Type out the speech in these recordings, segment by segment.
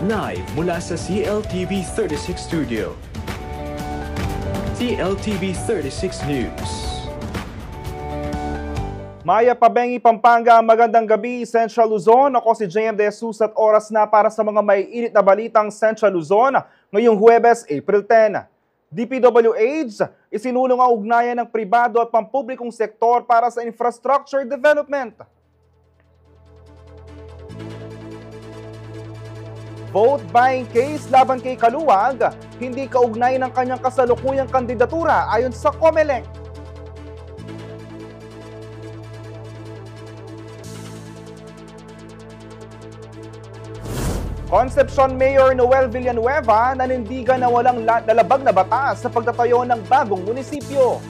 Live mula sa CLTV 36 Studio. CLTV 36 News. Maya Pabengi, Pampanga, magandang gabi, Central Luzon. Ako si JM De Jesus at oras na para sa mga may init na balitang Central Luzon ngayong Huwebes, April 10. DPWH, isinulong ang ugnayan ng pribado at pampublikong sektor para sa infrastructure development. Vote buying case laban kay Kaluwag, hindi kaugnay ng kanyang kasalukuyang kandidatura ayon sa COMELEC. Concepcion Mayor Noel Villanueva nanindigan na walang lalabag na batas sa pagtatayo ng bagong munisipyo.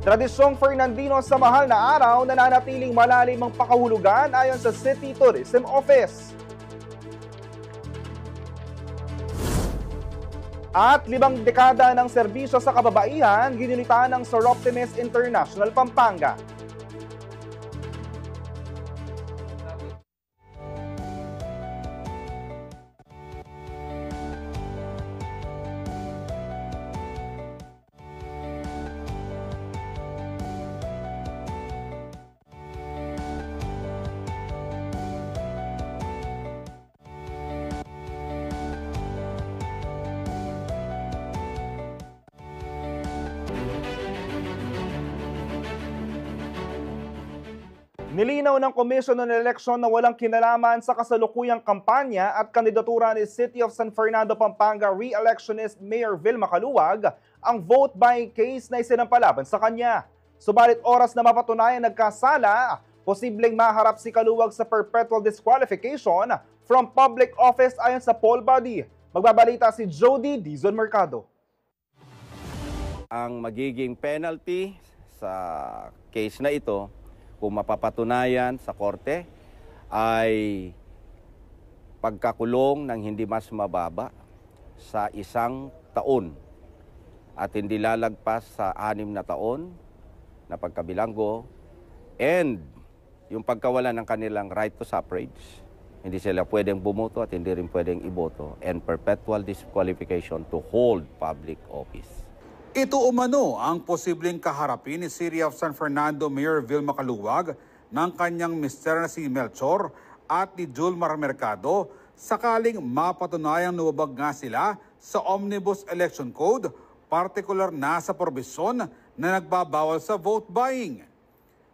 Tradisyong Fernandino sa mahal na araw, nananatiling malalim ang pakahulugan ayon sa City Tourism Office. At 5 dekada ng serbisyo sa kababaihan, ginunita ng Soroptimis International Pampanga. Nilinaw ng Komisyon ng Eleksyon na walang kinalaman sa kasalukuyang kampanya at kandidatura ni City of San Fernando, Pampanga re-electionist Mayor Vilma Kaluwag ang vote buying case na isinampalaban sa kanya. Subalit oras na mapatunayan nagkasala, posibleng maharap si Kaluwag sa perpetual disqualification from public office ayon sa poll body. Magbabalita si Jody Dizon Mercado. Ang magiging penalty sa case na ito, kung mapapatunayan sa korte, ay pagkakulong ng hindi mas mababa sa 1 taon at hindi lalagpas sa 6 na taon na pagkabilanggo, and yung pagkawala ng kanilang right to suffrage. Hindi sila pwedeng bumoto at hindi rin pwedeng iboto, and perpetual disqualification to hold public office. Ito umano ang posibleng kaharapin ni City of San Fernando Mayor Vilma Kaluwag ng kanyang mister na si Melchor at ni Julmar Mercado sakaling mapatunayang lumabag nga sila sa Omnibus Election Code, partikular na sa probisyon na nagbabawal sa vote buying.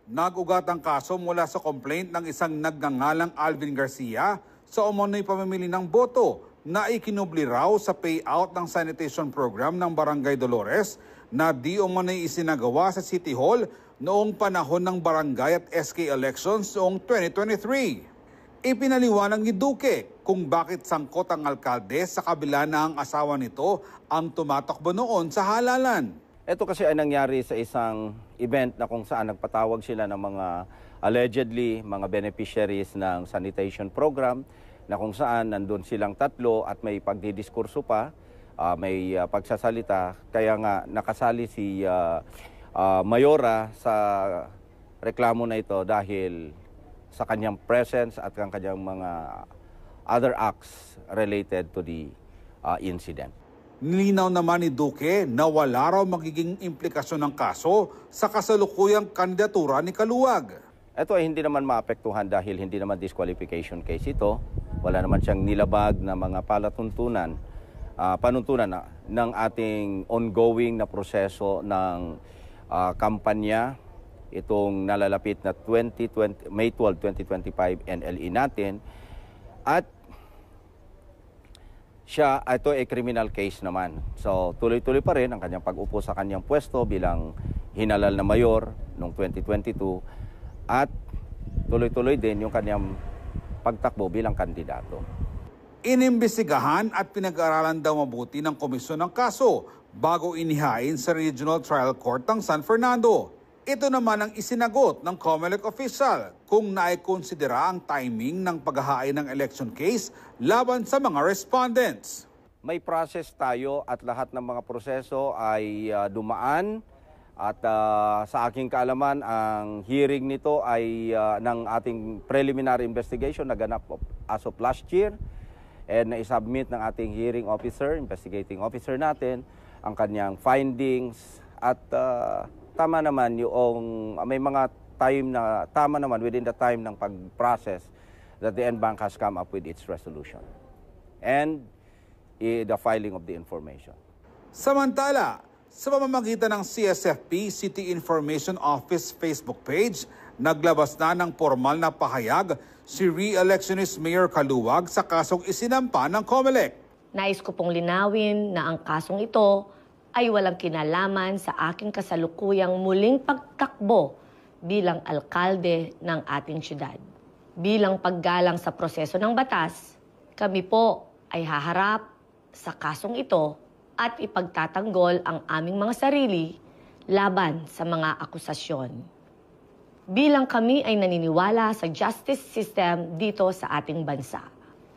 Nag-ugat ang kaso mula sa complaint ng isang nagngangalang Alvin Garcia sa umano'y pamimili ng boto na ikinubli raw sa payout ng sanitation program ng Barangay Dolores na di umano'y isinagawa sa City Hall noong panahon ng barangay at SK elections noong 2023. Ipinaliwanag ni Duque kung bakit sangkot ang alkalde sa kabila na ang asawa nito ang tumatakbo noon sa halalan. Ito kasi ay nangyari sa isang event na kung saan nagpatawag sila ng mga allegedly mga beneficiaries ng sanitation program, na kung saan nandun silang tatlo at may pagdidiskurso pa, may pagsasalita. Kaya nga nakasali si Mayora sa reklamo na ito dahil sa kanyang presence at ang kanyang mga other acts related to the incident. Nilinaw naman ni Duque na wala raw magiging implikasyon ng kaso sa kasalukuyang kandidatura ni Kaluwag. Ito ay hindi naman maapektuhan dahil hindi naman disqualification case ito. Wala naman siyang nilabag na mga panuntunan ng ating ongoing na proseso ng kampanya, itong nalalapit na May 12, 2025 NLE natin. At ito ay criminal case naman. So tuloy-tuloy pa rin ang kanyang pag-upo sa kanyang pwesto bilang hinalal na mayor noong 2022 at tuloy-tuloy din yung kanyang pagtakbo bilang kandidato. Inimbestigahan at pinag-aralan daw mabuti ng komisyon ng kaso bago inihain sa Regional Trial Court ng San Fernando. Ito naman ang isinagot ng COMELEC official kung naikonsidera ang timing ng paghahain ng election case laban sa mga respondents. May process tayo at lahat ng mga proseso ay dumaan At sa aking kaalaman, ang hearing nito ay ng ating preliminary investigation naganap as of last year. And na-submit ng ating hearing officer, investigating officer natin, ang kanyang findings. At tama naman yung may mga time na tama naman within the time ng pag-process that the NBank has come up with its resolution. And the filing of the information. Samantala, sa pamamagitan ng CSFP City Information Office Facebook page, naglabas na ng formal na pahayag si re-electionist Mayor Kaluwag sa kasong isinampa ng COMELEC. Nais ko pong linawin na ang kasong ito ay walang kinalaman sa aking kasalukuyang muling pagtakbo bilang alkalde ng ating syudad. Bilang paggalang sa proseso ng batas, kami po ay haharap sa kasong ito at ipagtatanggol ang aming mga sarili laban sa mga akusasyon. Bilang kami ay naniniwala sa justice system dito sa ating bansa.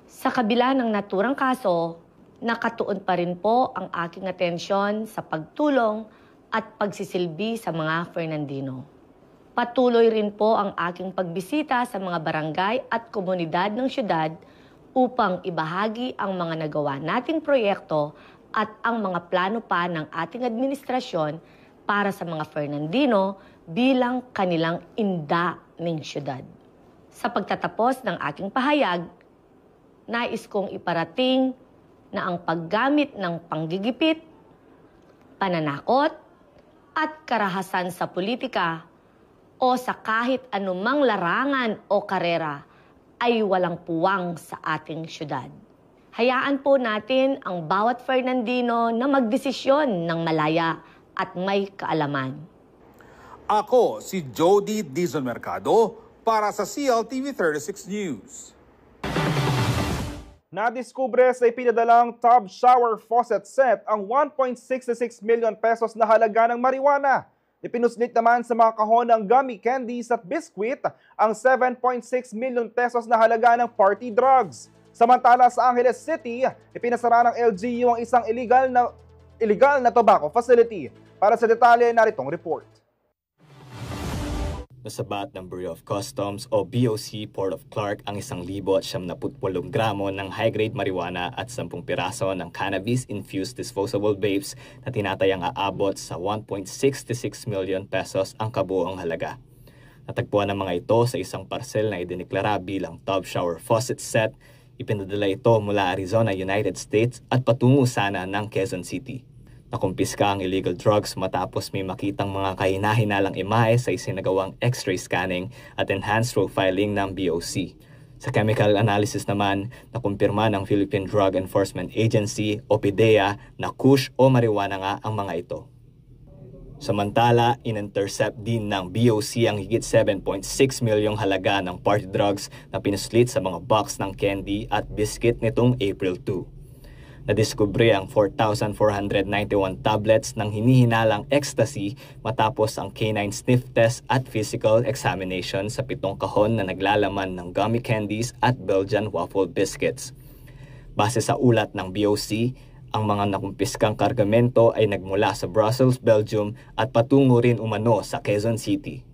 Sa kabila ng naturang kaso, nakatuon pa rin po ang aking atensyon sa pagtulong at pagsisilbi sa mga Fernandino. Patuloy rin po ang aking pagbisita sa mga barangay at komunidad ng syudad upang ibahagi ang mga nagawa nating proyekto at ang mga plano pa ng ating administrasyon para sa mga Fernandino bilang kanilang inda ng syudad. Sa pagtatapos ng aking pahayag, nais kong iparating na ang paggamit ng panggigipit, pananakot, at karahasan sa politika o sa kahit anumang larangan o karera ay walang puwang sa ating syudad. Hayaan po natin ang bawat Fernandino na magdesisyon ng malaya at may kaalaman. Ako si Jody Dizon Mercado para sa CLTV 36 News. Nadiskubre sa ipinadalang tub shower faucet set ang 1.66 million pesos na halaga ng marijuana. Ipinuslit naman sa mga kahon ng gummy candies at biscuit ang 7.6 million pesos na halaga ng party drugs. Samantala sa Angeles City, ipinasara ng LGU ang isang illegal na tobacco facility. Para sa detalye, naritong report. Nasabat ng Bureau of Customs o BOC Port of Clark ang 1,078 gramo ng high-grade marijuana at 10 piraso ng cannabis-infused disposable vapes na tinatayang aabot sa 1.66 million pesos ang kabuoang halaga. Natagpuan ng mga ito sa isang parcel na idineklara bilang tub shower faucet set. Ipinadala ito mula Arizona, United States at patungo sana ng Quezon City. Nakumpiska ang illegal drugs matapos may makitang mga kahina-hinalang imahe sa isinagawang x-ray scanning at enhanced profiling ng BOC. Sa chemical analysis naman, nakumpirma ng Philippine Drug Enforcement Agency o PDEA na kush o marijuana nga ang mga ito. Samantala, in-intercept din ng BOC ang higit 7.6 milyong halaga ng party drugs na pinuslit sa mga box ng candy at biscuit nitong April 2. Nadiskubre ang 4,491 tablets ng hinihinalang ecstasy matapos ang canine sniff test at physical examination sa 7 kahon na naglalaman ng gummy candies at Belgian waffle biscuits. Base sa ulat ng BOC, ang mga nakumpiskang kargamento ay nagmula sa Brussels, Belgium at patungo rin umano sa Quezon City.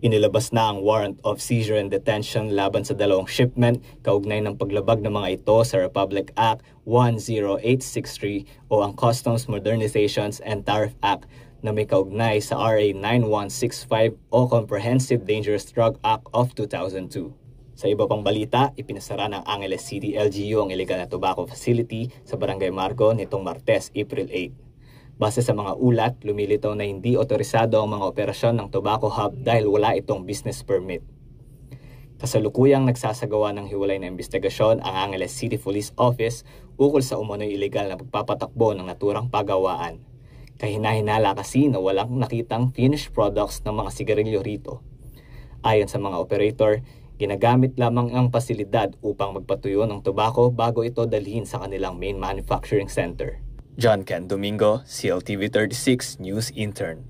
Inilabas na ang warrant of seizure and detention laban sa 2 shipment kaugnay ng paglabag ng mga ito sa Republic Act 10863 o ang Customs Modernizations and Tariff Act na may kaugnay sa RA 9165 o Comprehensive Dangerous Drug Act of 2002. Sa iba pang balita, ipinasara ng Angeles City LGU ang illegal na tobacco facility sa Barangay Marco nitong Martes, April 8. Base sa mga ulat, lumilitaw na hindi otorisado ang mga operasyon ng tobacco hub dahil wala itong business permit. Kasalukuyang nagsasagawa ng hiwalay na investigasyon ang Angeles City Police Office ukol sa umano'y illegal na pagpapatakbo ng naturang pagawaan. Kahina-hinala kasi na walang nakitang finished products ng mga sigarilyo rito. Ayon sa mga operator, ginagamit lamang ang pasilidad upang magpatuyo ng tobacco bago ito dalhin sa kanilang main manufacturing center. John Ken Domingo, CLTV 36 News Intern.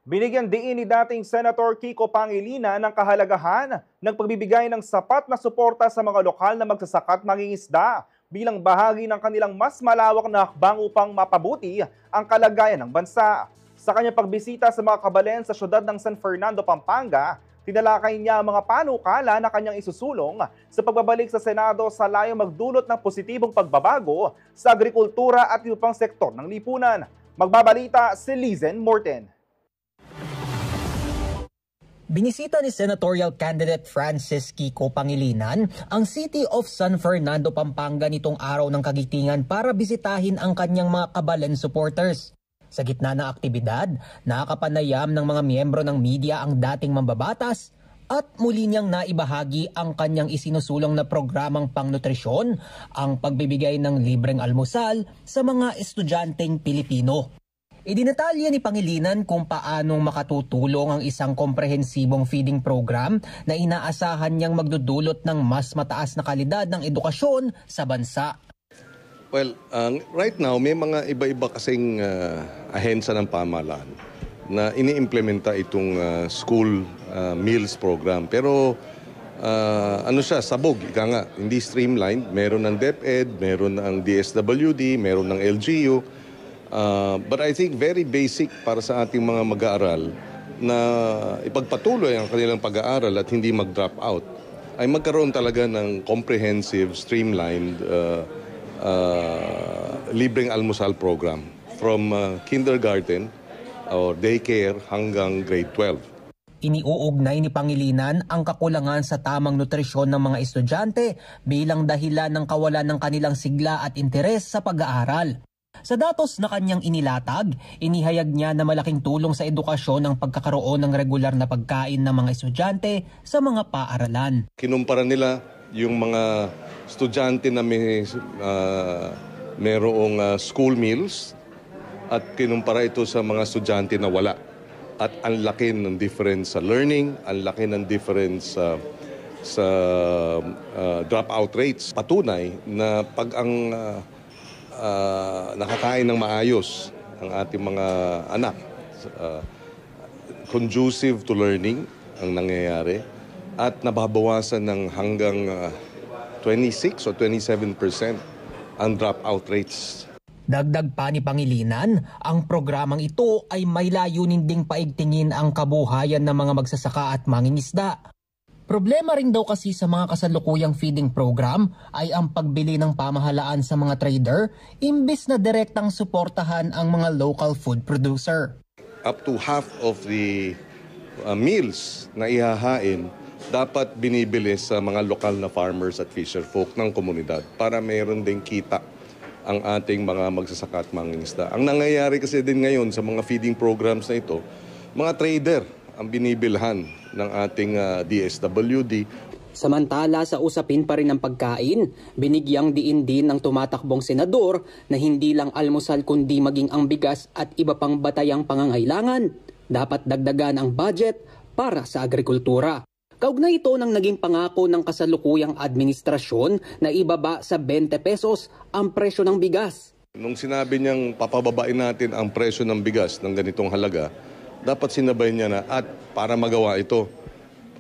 Binigyan diin ni dating Senator Kiko Pangilinan ng kahalagahan ng pagbibigay ng sapat na suporta sa mga lokal na magsasaka at mangingisda. bilang bahagi ng kanilang mas malawak na hakbang upang mapabuti ang kalagayan ng bansa. Sa kanyang pagbisita sa mga kabalen sa syudad ng San Fernando, Pampanga, tinalakay niya ang mga panukala na kanyang isusulong sa pagbabalik sa Senado sa layong magdulot ng positibong pagbabago sa agrikultura at iba pang sektor ng lipunan. Magbabalita si Lizen Morten. Binisita ni Senatorial Candidate Francis Kiko Pangilinan ang City of San Fernando, Pampanga nitong araw ng kagitingan para bisitahin ang kanyang mga kabalen supporters. Sa gitna ng aktibidad, nakapanayam ng mga miyembro ng media ang dating mambabatas at muli niyang naibahagi ang kanyang isinusulong na programang pangnutrisyon, ang pagbibigay ng libreng almusal sa mga estudyanteng Pilipino. Idinatalya ni Pangilinan kung paanong makatutulong ang isang komprehensibong feeding program na inaasahan niyang magdudulot ng mas mataas na kalidad ng edukasyon sa bansa. Well, right now may mga iba-iba kasing ahensya ng pamahalaan na iniimplementa itong school meals program. Pero ano siya, sabog, ika nga, hindi streamlined. Meron ng DepEd, meron ng DSWD, meron ng LGU. But I think very basic para sa ating mga mag-aaral na ipagpatuloy ang kanilang pag-aaral at hindi mag-drop out ay magkaroon talaga ng comprehensive, streamlined libreng almusal program from kindergarten or daycare hanggang grade 12. Iniuugnay ni Pangilinan ang kakulangan sa tamang nutrisyon ng mga estudyante bilang dahilan ng kawalan ng kanilang sigla at interes sa pag-aaral. Sa datos na kanyang inilatag, inihayag niya na malaking tulong sa edukasyon ang pagkakaroon ng regular na pagkain ng mga estudyante sa mga paaralan. Kinumpara nila yung mga estudyante na mayroong school meals at kinumpara ito sa mga estudyante na wala. At ang laki ng difference sa learning, ang laki ng difference sa dropout rates. Patunay na pag ang nakakain ng maayos ang ating mga anak, conducive to learning ang nangyayari at nababawasan ng hanggang 26 o 27% ang dropout rates. Dagdag pa ni Pangilinan, ang programang ito ay may layunin ding paigtingin ang kabuhayan ng mga magsasaka at mangingisda. Problema rin daw kasi sa mga kasalukuyang feeding program ay ang pagbili ng pamahalaan sa mga trader imbis na direktang suportahan ang mga local food producer. Up to half of the meals na ihahain dapat binibili sa mga lokal na farmers at fisherfolk ng komunidad para mayroon ding kita ang ating mga magsasaka at mangingisda. Ang nangyayari kasi din ngayon sa mga feeding programs na ito, mga trader ang binibilhan ng ating DSWD. Samantala sa usapin pa rin ng pagkain, binigyang diin din ng tumatakbong senador na hindi lang almusal kundi maging ang bigas at iba pang batayang pangangailangan. Dapat dagdagan ang budget para sa agrikultura. Kaugnay ito ng naging pangako ng kasalukuyang administrasyon na ibaba sa 20 pesos ang presyo ng bigas. Nung sinabi niyang papababain natin ang presyo ng bigas ng ganitong halaga, dapat sinabay niya na at para magawa ito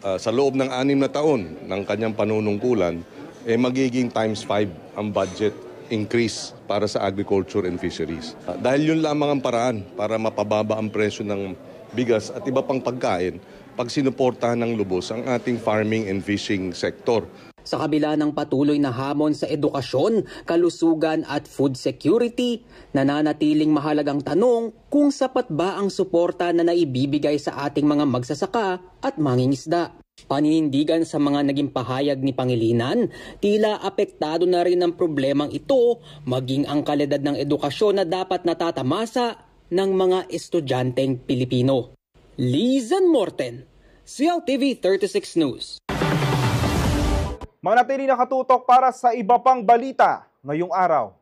sa loob ng 6 na taon ng kanyang panunungkulan, magiging times 5 ang budget increase para sa agriculture and fisheries. Dahil yun lamang ang paraan para mapababa ang presyo ng bigas at iba pang pagkain pag sinuportahan ng lubos ang ating farming and fishing sector. Sa kabila ng patuloy na hamon sa edukasyon, kalusugan at food security, nananatiling mahalagang tanong kung sapat ba ang suporta na naibibigay sa ating mga magsasaka at mangingisda. Paninindigan sa mga naging pahayag ni Pangilinan, tila apektado na rin ng problemang ito maging ang kalidad ng edukasyon na dapat natatamasa ng mga estudyanteng Pilipino. Lizen Morten, CLTV 36 News. Manatili nakatutok para sa iba pang balita ngayong araw.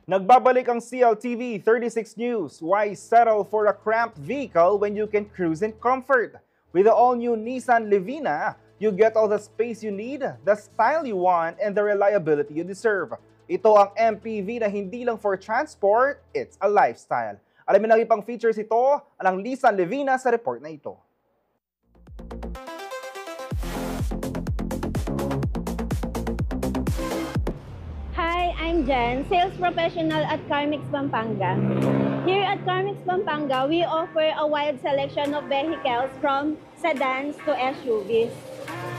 Nagbabalik ang CLTV 36 News. Why settle for a cramped vehicle when you can cruise in comfort? With the all-new Nissan Livina, you get all the space you need, the style you want, and the reliability you deserve. Ito ang MPV na hindi lang for transport, it's a lifestyle. Alamin ang ibang features ito, ang Nissan Livina sa report na ito. Hi, I'm Jen, sales professional at Carmix Pampanga. Here at Carmix Pampanga, we offer a wide selection of vehicles from sedans to SUVs.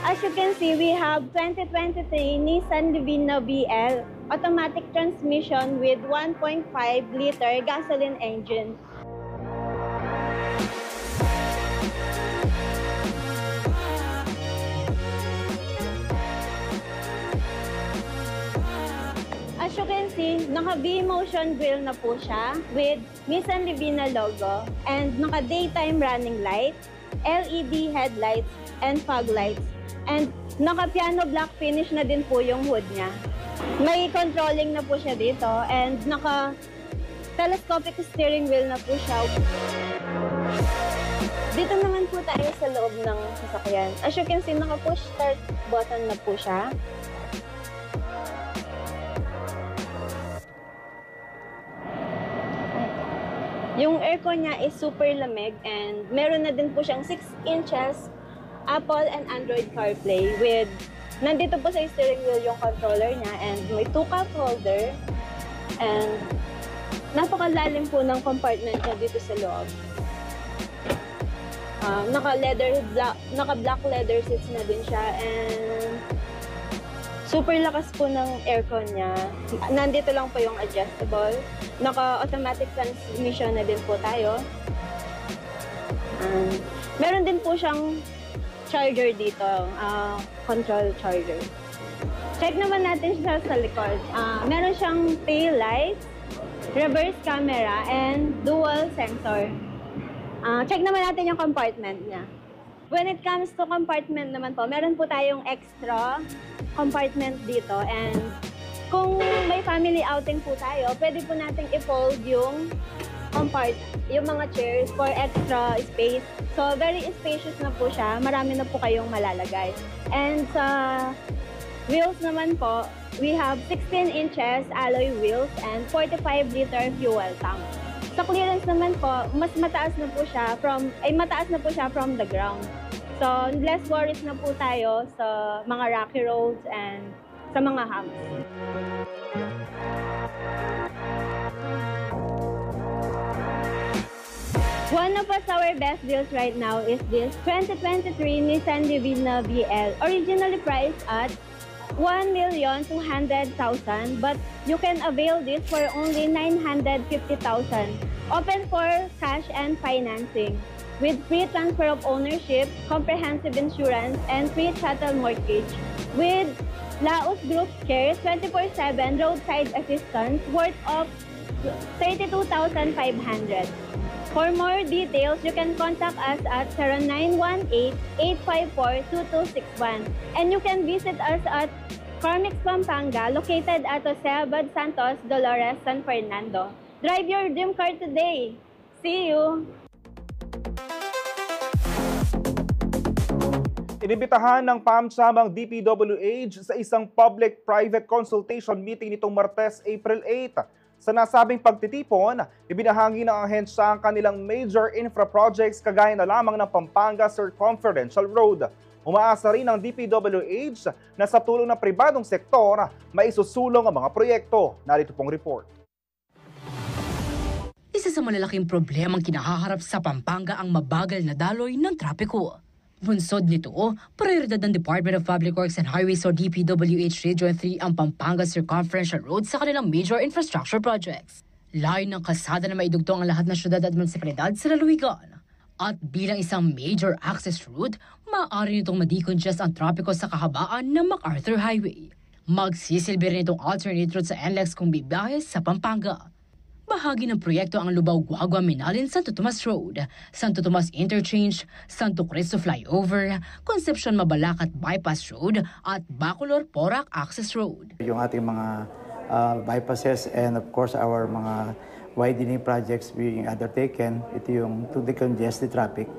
As you can see, we have 2023 Nissan Livina BL, automatic transmission with 1.5-liter gasoline engine. As you can see, naka V-motion grille na po siya with Nissan Livina logo and naka daytime running light, LED headlights, and fog lights. And naka piano black finish na din po yung hood niya. May controlling na po siya dito and naka telescopic steering wheel na po siya. Dito naman po tayo sa loob ng sasakyan. As you can see, naka push start button na po siya. Yung aircon niya is super lamig and meron na din po siyang 6 inches Apple and Android CarPlay with nandito po sa steering wheel yung controller niya and may 2 cup holder and napakalalim po ng compartment niya dito sa loob. Naka-black leather seats na din siya and super lakas po ng aircon niya. Nandito lang po yung adjustable. Naka-automatic transmission na din po tayo. Meron din po siyang charger dito, control charger. Check naman natin siya sa likod. Meron siyang tail light, reverse camera, and dual sensor. Check naman natin yung compartment niya. When it comes to compartment naman po, meron po tayong extra compartment dito and kung may family outing po tayo, pwede po nating i-fold yung mga chairs for extra space. So, very spacious na po siya. Marami na po kayong malalagay. And sa wheels naman po, we have 16 inches alloy wheels and 45-liter fuel tank. Sa clearance naman po, mas mataas na po siya from the ground. So, less worries na po tayo sa mga rocky roads and sa mga humps. One of our best deals right now is this 2023 Nissan Livina BL, originally priced at 1,200,000, but you can avail this for only 950,000. Open for cash and financing with free transfer of ownership, comprehensive insurance, and free chattel mortgage. With Laos Group Cares 24/7 roadside assistance worth of 32,500. For more details, you can contact us at 0918-854-2261. And you can visit us at Carmix Pampanga, located at Jose Abad Santos, Dolores, San Fernando. Drive your dream car today. See you! Inibitahan ng PAMSAM ang DPWH sa isang public-private consultation meeting nitong Martes, April 8. Sa nasabing pagtitipon, ibinahagi ng ahensya ang kanilang major infra projects kagaya na lamang ng Pampanga Circumferential Road. Umaasa rin ng DPWH na sa tulong ng pribadong sektor, maisusulong ang mga proyekto. Narito pong report. Isa sa malalaking problemang kinahaharap sa Pampanga ang mabagal na daloy ng trapiko. Bunsod nito, prioridad ng Department of Public Works and Highways o DPWH Region 3 ang Pampanga Circumferential Road sa kanilang major infrastructure projects. Layo ng kalsada na maidugtong ang lahat ng syudad at munisipalidad sa lalawigan. At bilang isang major access route, maaari nitong ma-decongest ang trapiko sa kahabaan ng MacArthur Highway. Magsisilbi rin itong alternate route sa NLEX kung bibiyahe sa Pampanga. Bahagi ng proyekto ang Lubao-Guagua Minalin Santo Tomas Road, Santo Tomas Interchange, Santo Cristo Flyover, Concepcion Mabalacat Bypass Road at Bacolor Porac Access Road. Yung ating mga bypasses, and of course our mga widening projects being undertaken. Ito yung to decongest the traffic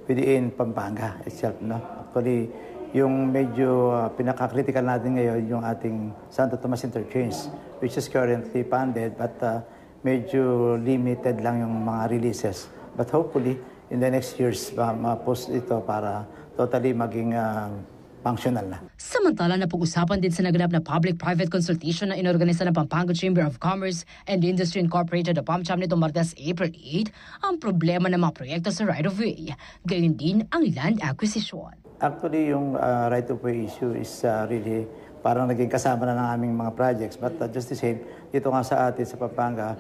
within Pampanga itself. No? Actually, yung medyo pinaka-critical natin ngayon yung ating Santo Tomas Interchange, which is currently funded, but medyo limited lang yung mga releases. But hopefully, in the next years, ma-post ito para totally maging functional na. Samantala, napag-usapan din sa naganap na public-private consultation na inorganisa ng Pampanga Chamber of Commerce and Industry Incorporated o PAMCHAM nitong Martes, April 8, ang problema ng mga proyekto sa right-of-way. Gayon din ang land acquisition. Actually, yung right-of-way issue is really parang naging kasama na ng aming mga projects. But just the same, dito nga sa atin sa Pampanga,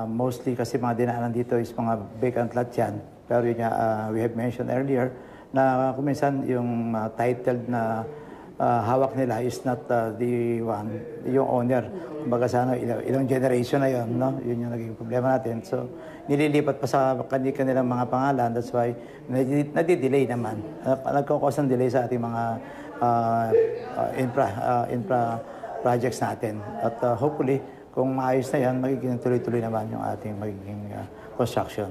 mostly kasi mga dinaanan dito is mga vacant lot yan. Pero yun nga, we have mentioned earlier, na kuminsan yung titled na hawak nila is not the one, yung owner. Kumbaga sana ilang generation na yun, no? Yun yung naging problema natin. So, nililipat pa sa kanilang mga pangalan. That's why nadi-delay naman. Nagkakos ng delay sa ating mga infra projects natin. At hopefully, kung maayos na yan, magiging tuloy-tuloy naman yung ating magiging construction.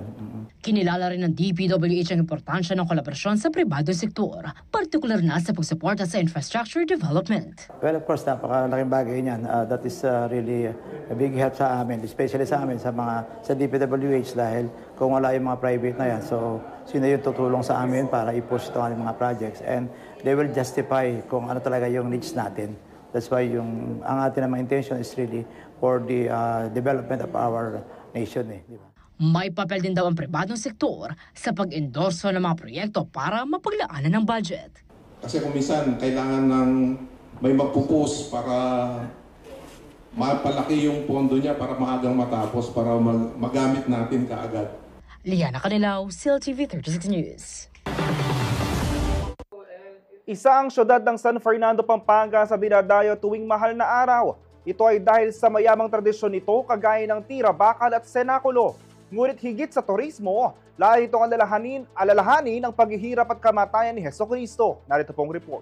Kinilala rin ng DPWH ang importansya ng kolaborasyon sa pribadong sektor, partikular na sa pagsuporta sa infrastructure development. Well, of course, napakalaking bagay niyan. That is really a big help sa amin, especially sa amin, sa DPWH, dahil kung wala yung mga private na yan, so sino yung tutulong sa amin para i-push ito ang mga projects, and they will justify kung ano talaga yung needs natin. That's why ang ating naman intention is really for the development of our nation. Di ba? May papel din daw ang pribadong sektor sa pag-endorso ng mga proyekto para mapaglaanan ng budget. Kasi kung minsan kailangan ng may magpupus para mapalaki yung pondo niya para maagang matapos, para magamit natin kaagad. Liana Canilaw, CLTV 36 News. Isa ang syudad ng San Fernando, Pampanga sa dinadayo tuwing mahal na araw. Ito ay dahil sa mayamang tradisyon nito kagaya ng tira, bakal at senakulo. Ngunit higit sa turismo, lalo itong alalahanin ang paghihirap at kamatayan ni Jesucristo. Narito pong report.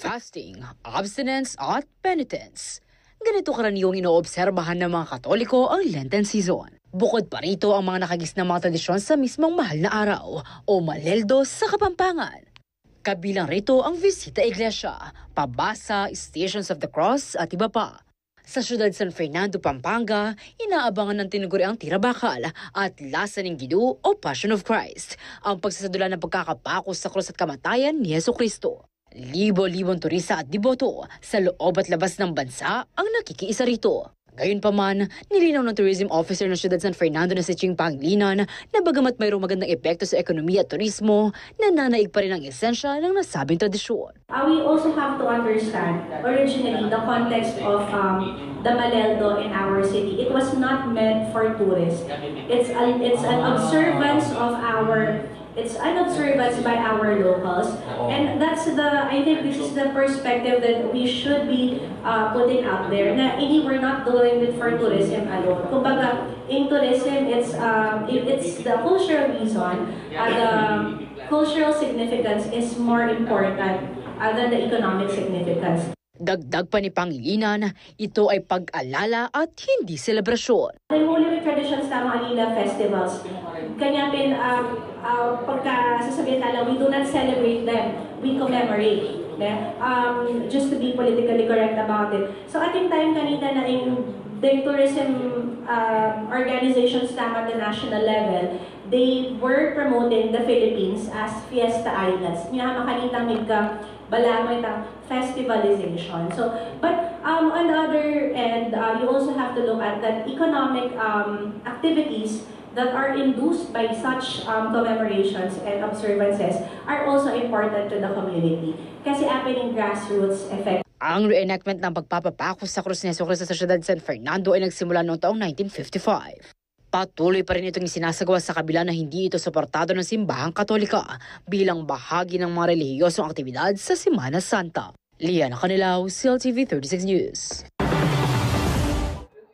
Fasting, abstinence at penitence. Ganito karaniwang inoobserbahan ng mga Katoliko ang Lenten season. Bukod pa rito ang mga nakagis na mga tradisyon sa mismong mahal na araw o Maleldo sa Kapampangan. Kabilang rito ang Visita Iglesia, Pabasa, Stations of the Cross at iba pa. Sa siyudad San Fernando, Pampanga, inaabangan ng tinuguriang tira bakal at lasa ng Gidu o Passion of Christ, ang pagsasadula ng pagkakapako sa krus at kamatayan ni Jesucristo. Libo-libong turista at deboto sa loob at labas ng bansa ang nakikiisa rito. Gayunpaman, nilinaw ng tourism officer ng siyudad San Fernando na si Ching Pangilinan na bagamat mayroong magandang epekto sa ekonomiya at turismo, nananaig pa rin ang esensya ng nasabing tradisyon. We also have to understand originally the context of the Maleldo in our city. It was not meant for tourists. It's an observance of it's an observance by our locals, and I think this is the perspective that we should be putting out there. Na we're not doing it for tourism alone. Kumbaga, in tourism, it's the cultural reason. The cultural significance is more important than the economic significance. Dagdag pa ni Pangilinan, ito ay pag-alala at hindi selebrasyon. The Holy Week traditions ng Alila festivals, kanya pagka sasabihin nila, we do not celebrate them, we commemorate. Just to be politically correct about it. So ating time kanina na in the tourism organizations at the national level, they were promoting the Philippines as Fiesta Islands. Nga makanitang balamoy ng festivalization. So, but on the other end, you also have to look at that economic activities that are induced by such commemorations and observances are also important to the community. Kasi happening grassroots effect. Ang reenactment ng pagpapapako sa krus ni Jesucristo sa siyudad San Fernando ay nagsimula noong taong 1955. Patuloy pa rin itong isinasagawa sa kabila na hindi ito suportado ng simbahang Katolika bilang bahagi ng mga relihiyosong aktibidad sa Semana Santa. Liana Canilaw, CLTV 36 News.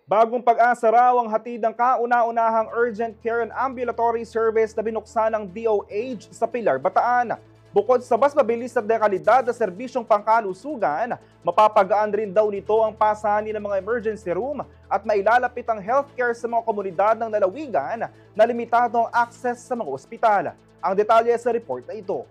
Bagong pag-asa raw ang hatid ng kauna-unahang urgent care and ambulatory service na binuksan ng DOH sa Pilar, Bataan. Bukod sa mas mabilis at dekalidad na serbisyong pangkalusugan, mapapagaan rin daw nito ang pasanin ng mga emergency room at mailalapit ang healthcare sa mga komunidad ng lalawigan na limitado ang access sa mga ospital. Ang detalye sa report na ito.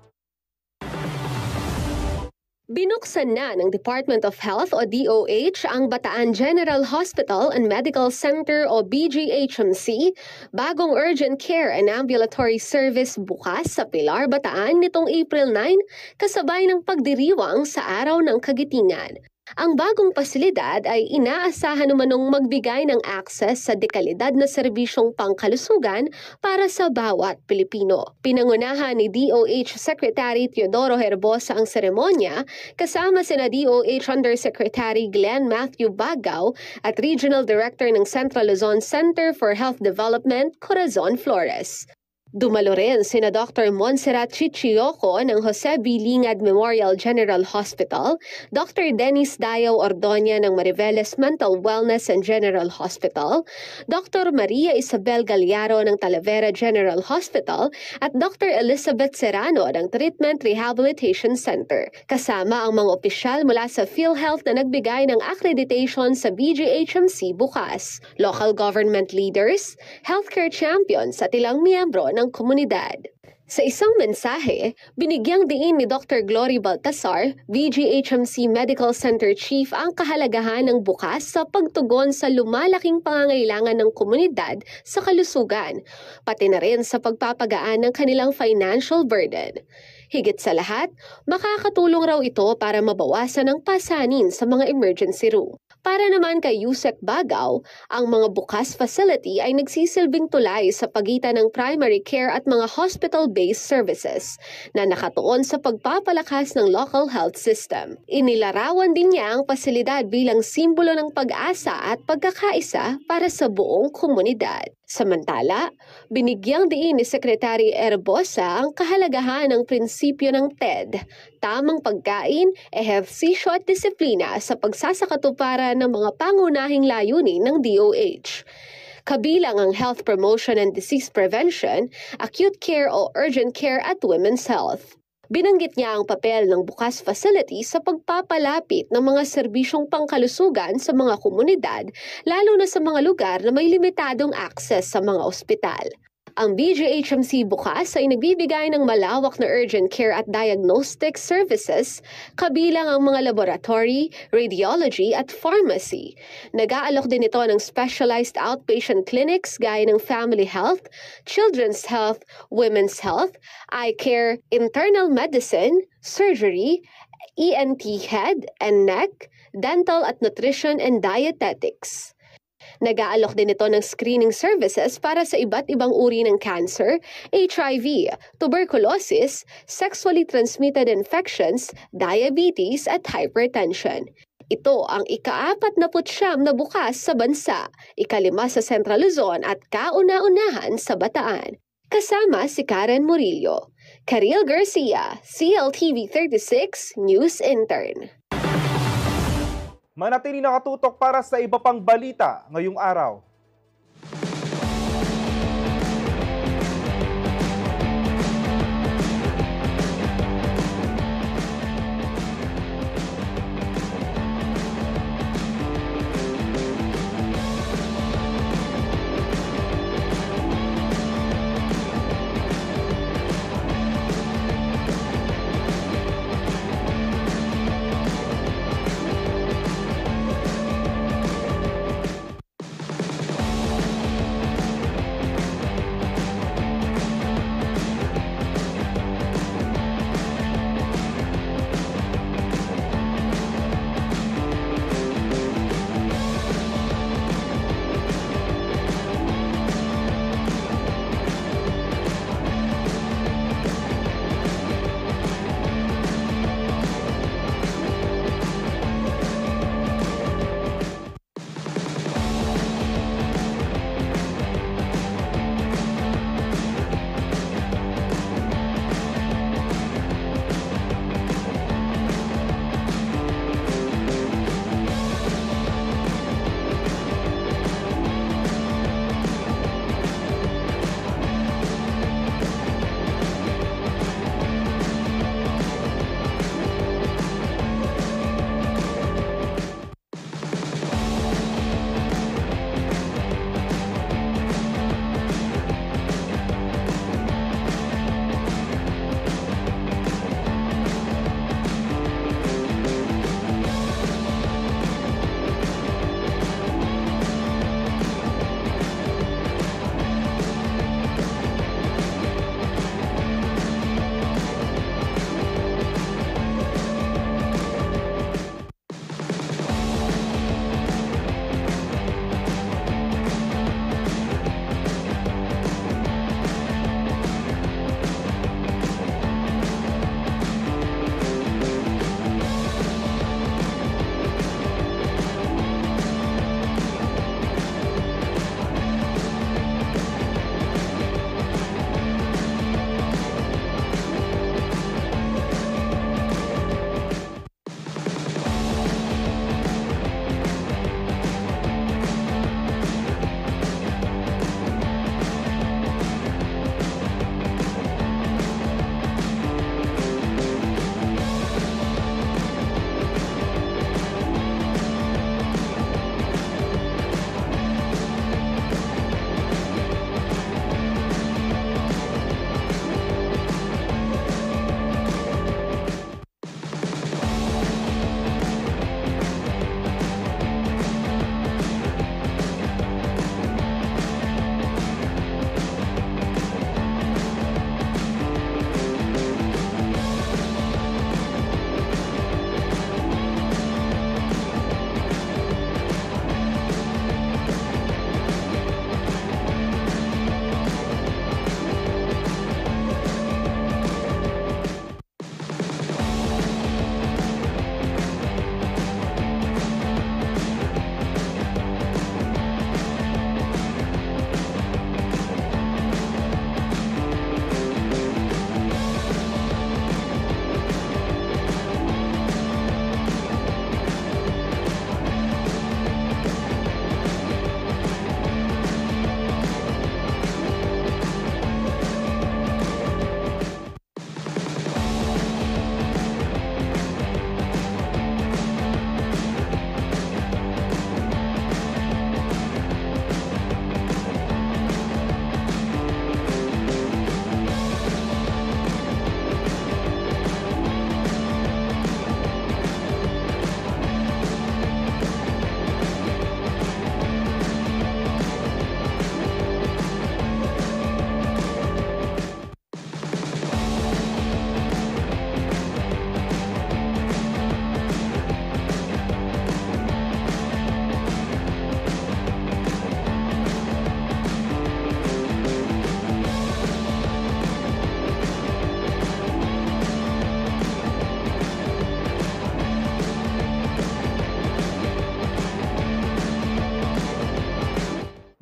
Binuksan na ng Department of Health o DOH ang Bataan General Hospital and Medical Center o BGHMC, bagong urgent care and ambulatory service bukas sa Pilar, Bataan nitong April 9, kasabay ng pagdiriwang sa Araw ng Kagitingan. Ang bagong pasilidad ay inaasahan namanong magbigay ng access sa dekalidad na serbisyong pangkalusugan para sa bawat Pilipino. Pinangunahan ni DOH Secretary Teodoro Herbosa ang seremonya kasama sina DOH Undersecretary Glenn Matthew Bagaw at Regional Director ng Central Luzon Center for Health Development, Corazon Flores. Dumalo rin sina Dr. Montserrat Chichioco ng Jose B. Lingad Memorial General Hospital, Dr. Dennis Dayaw Ordoña ng Mariveles Mental Wellness and General Hospital, Dr. Maria Isabel Galliaro ng Talavera General Hospital at Dr. Elizabeth Serrano ng Treatment Rehabilitation Center. Kasama ang mga opisyal mula sa PhilHealth na nagbigay ng accreditation sa BGHMC bukas, local government leaders, healthcare champions at ilang miyembro ng komunidad. Sa isang mensahe, binigyang diin ni Dr. Glory Baltasar, BGHMC Medical Center Chief, ang kahalagahan ng bukas sa pagtugon sa lumalaking pangangailangan ng komunidad sa kalusugan, pati na rin sa pagpapagaan ng kanilang financial burden. Higit sa lahat, makakatulong raw ito para mabawasan ang pasanin sa mga emergency room. Para naman kay Yusek Bagaw, ang mga bukas facility ay nagsisilbing tulay sa pagitan ng primary care at mga hospital-based services na nakatuon sa pagpapalakas ng local health system. Inilarawan din niya ang pasilidad bilang simbolo ng pag-asa at pagkakaisa para sa buong komunidad. Samantala, binigyang diin ni Secretary Herbosa ang kahalagahan ng prinsipyo ng TED, tamang pagkain, ehersisyo at disiplina sa pagsasakatuparan ng mga pangunahing layunin ng DOH. Kabilang ang health promotion and disease prevention, acute care o urgent care at women's health. Binanggit niya ang papel ng bukas facility sa pagpapalapit ng mga serbisyong pangkalusugan sa mga komunidad, lalo na sa mga lugar na may limitadong access sa mga ospital. Ang BGHMC bukas ay nagbibigay ng malawak na urgent care at diagnostic services, kabilang ang mga laboratory, radiology at pharmacy. Nag-aalok din ito ng specialized outpatient clinics gaya ng family health, children's health, women's health, eye care, internal medicine, surgery, ENT head and neck, dental at nutrition and dietetics. Nag-aalok din ito ng screening services para sa iba't ibang uri ng cancer, HIV, tuberculosis, sexually transmitted infections, diabetes at hypertension. Ito ang ika-49 na bukas sa bansa, ika-5 sa Central Luzon at kauna-unahan sa Bataan. Kasama si Karen Murillo. Karil Garcia, CLTV 36 News Intern. Manatili nakatutok para sa iba pang balita ngayong araw.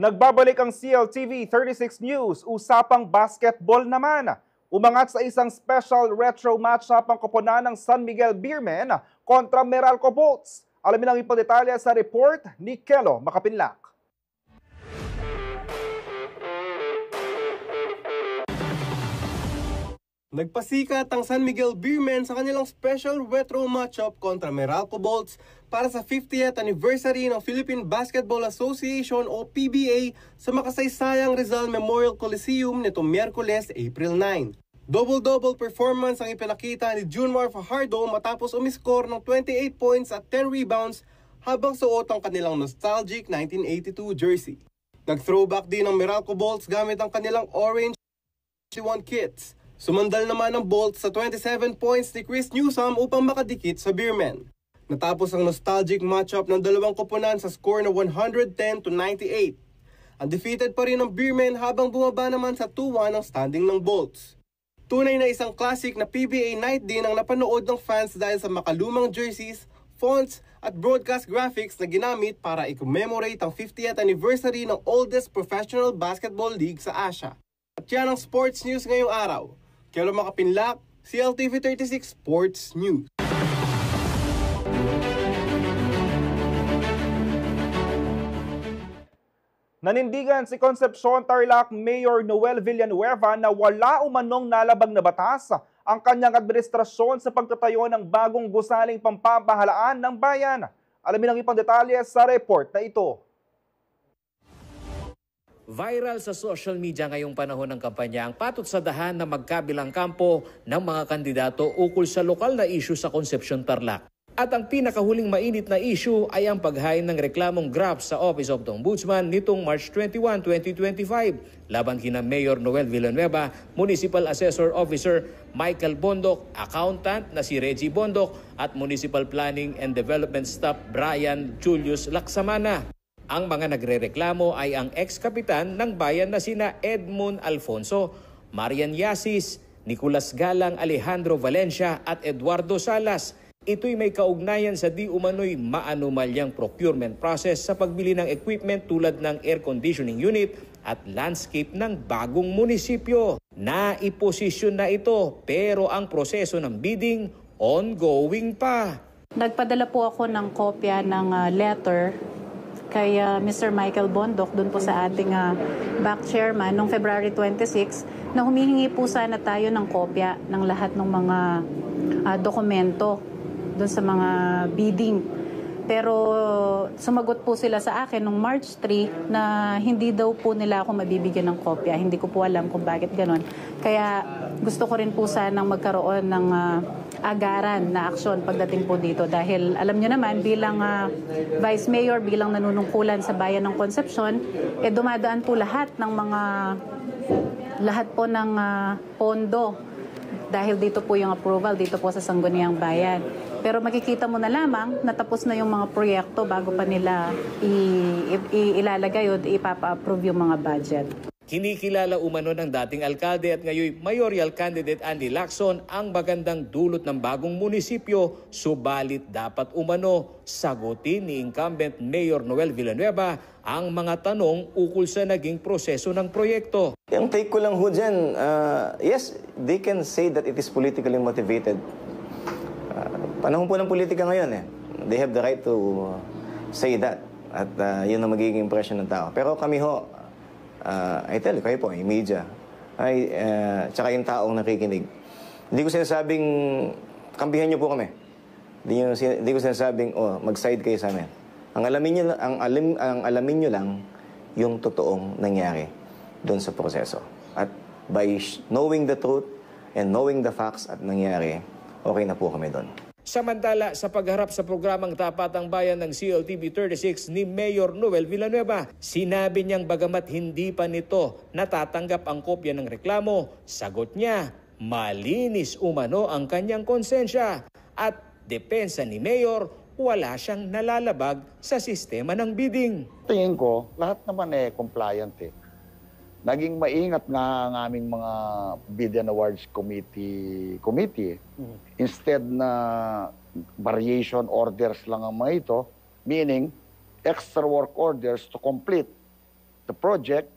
Nagbabalik ang CLTV 36 News, usapang basketball naman. Umangat sa isang special retro matchup ang koponan ng San Miguel Beermen kontra Meralco Bolts. Alamin ang ibang detalye sa report ni Kelo Makapinlak. Nagpasikat ang San Miguel Beermen sa kanilang special retro matchup kontra Meralco Bolts para sa 50th anniversary ng Philippine Basketball Association o PBA sa makasaysayang Rizal Memorial Coliseum nitong Miyerkules, April 9. Double-double performance ang ipinakita ni Junmar Fajardo matapos umiskor ng 28 points at 10 rebounds habang suot ang kanilang nostalgic 1982 jersey. Nag-throwback din ang Meralco Bolts gamit ang kanilang orange 21 kits. Sumandal naman ang Bolts sa 27 points ni Chris Newsom upang makadikit sa Beermen. Natapos ang nostalgic matchup ng dalawang koponan sa score na 110-98. Undefeated pa rin ang Beermen habang bumaba naman sa 2-1 ang standing ng Bolts. Tunay na isang classic na PBA night din ang napanood ng fans dahil sa makalumang jerseys, fonts at broadcast graphics na ginamit para i-commemorate ang 50th anniversary ng oldest professional basketball league sa Asia. At yan ang sports news ngayong araw. Kelo Makapinlak, CLTV 36 Sports News. Nanindigan si Concepcion Tarlac Mayor Noel Villanueva na wala umanong nalabag na batas ang kanyang administrasyon sa pagtatayo ng bagong gusaling pampamahalaan ng bayan. Alamin ang ibang detalye sa report na ito. Viral sa social media ngayong panahon ng kampanya ang patutsadahan na magkabilang kampo ng mga kandidato ukol sa lokal na issue sa Concepcion Tarlac. At ang pinakahuling mainit na issue ay ang paghain ng reklamong graft sa Office of the Ombudsman nitong March 21, 2025 laban kina Mayor Noel Villanueva, Municipal Assessor Officer Michael Bondok, Accountant na si Reggie Bondok at Municipal Planning and Development Staff Brian Julius Laksamana. Ang mga nagrereklamo ay ang ex-kapitan ng bayan na sina Edmund Alfonso, Marian Yasis, Nicolas Galang Alejandro Valencia at Eduardo Salas. Ito'y may kaugnayan sa di umano'y maanumalyang procurement process sa pagbili ng equipment tulad ng air conditioning unit at landscape ng bagong munisipyo. Naiposisyon na ito pero ang proseso ng bidding ongoing pa. Nagpadala po ako ng kopya ng letter kay Mr. Michael Bondok doon po sa ating back chairman noong February 26 na humihingi po sana tayo ng kopya ng lahat ng mga dokumento doon sa mga bidding. Pero sumagot po sila sa akin noong March 3 na hindi daw po nila ako mabibigyan ng kopya. Hindi ko po alam kung bakit ganon. Kaya gusto ko rin po sanang magkaroon ng agaran na aksyon pagdating po dito. Dahil alam nyo naman bilang Vice Mayor, bilang nanunungkulan sa bayan ng Concepcion, dumadaan po lahat po ng pondo. Dahil dito po yung approval, dito po sa Sangguniang Bayan. Pero makikita mo na lamang natapos na yung mga proyekto bago pa nila ilalagay o ipapa-approve yung mga budget. Kinikilala umano ng dating alkalde at ngayon mayoral candidate Andy Lacson ang magandang dulot ng bagong munisipyo, subalit dapat umano sagutin ni incumbent Mayor Noel Villanueva ang mga tanong ukol sa naging proseso ng proyekto. Yung take ko lang ho dyan, yes, they can say that it is politically motivated. Panahon po ng politika ngayon eh. They have the right to say that. At yun ang magiging impression ng tao. Pero kami ho, I tell you, kayo po, yung media, tsaka yung taong nakikinig. Hindi ko sinasabing, kampihan niyo po kami. Hindi ko sinasabing, mag-side kayo sa amin. Ang alamin niyo lang yung totoong nangyari doon sa proseso. At by knowing the truth and knowing the facts at nangyari, okay na po kami doon. Samantala, sa pagharap sa programang Tapatang Bayan ng CLTV 36 ni Mayor Noel Villanueva, sinabi niyang bagamat hindi pa nito natatanggap ang kopya ng reklamo, sagot niya, malinis umano ang kanyang konsensya at depensa ni Mayor, wala siyang nalalabag sa sistema ng bidding. Tingin ko, lahat naman compliant Naging maingat nga ang aming mga Bid and Awards Committee. Instead na variation orders lang ang mga ito, meaning extra work orders to complete the project,